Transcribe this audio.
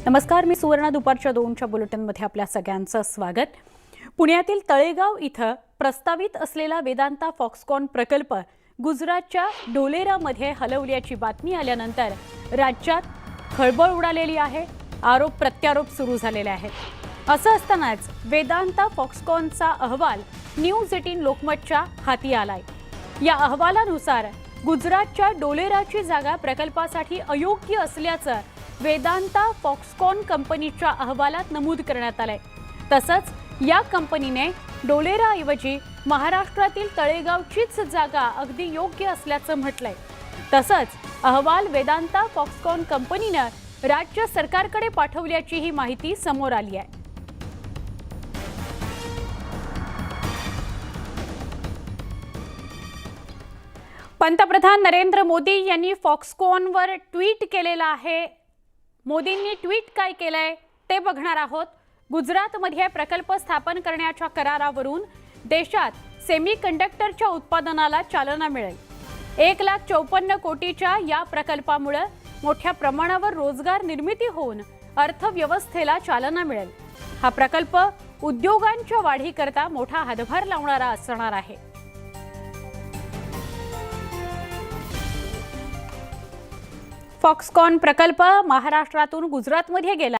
नमस्कार, मी सुवर्ण. दुपारच्या 2च्या बुलेटिनमध्ये आपल्या सगळ्यांचं स्वागत. पुण्यातील तळेगाव इथं प्रस्तावित असलेला वेदांता फॉक्सकॉन प्रकल्प गुजरातच्या डोलेरामध्ये हलवल्याची बातमी आल्यानंतर राज्यात खळबळ उडालेली आहे. आरोप प्रत्यारोप सुरू झालेले आहेत. असं असतानाच वेदांता फॉक्सकॉनचा अहवाल न्यूज 18 लोकमतच्या हाती आलाय. या अहवालानुसार गुजरातच्या डोलेराची जागा प्रकल्पासाठी अयोग्य असल्याचं वेदांता फॉक्सकॉन कंपनीच्या अहवालात नमूद करण्यात आलंय. तसंच या कंपनीने डोलेराऐवजी महाराष्ट्रातील तळेगावचीच जागा अगदी योग्य असल्याचं म्हटलंय. तसंच अहवाल वेदांता फॉक्सकॉन कंपनीनं राज्य सरकारकडे पाठवल्याची ही माहिती समोर आली आहे. पंतप्रधान नरेंद्र मोदी यांनी फॉक्सकॉनवर ट्विट केलेलं आहे. मोदींनी ट्विट काय केलंय ते बघणार आहोत. गुजरातमध्ये प्रकल्प स्थापन करण्याच्या करारावरून देशात सेमीकंडक्टरच्या उत्पादनाला चालना मिळेल. 1,54 कोटीच्या या प्रकल्पामुळे मोठ्या प्रमाणावर रोजगार निर्मिती होऊन अर्थव्यवस्थेला चालना मिळेल. हा प्रकल्प उद्योगांच्या वाढीकरता मोठा हातभार लावणारा असणार आहे. फॉक्सकॉन प्रकल्प महाराष्ट्रातून गुजरातमध्ये गेला.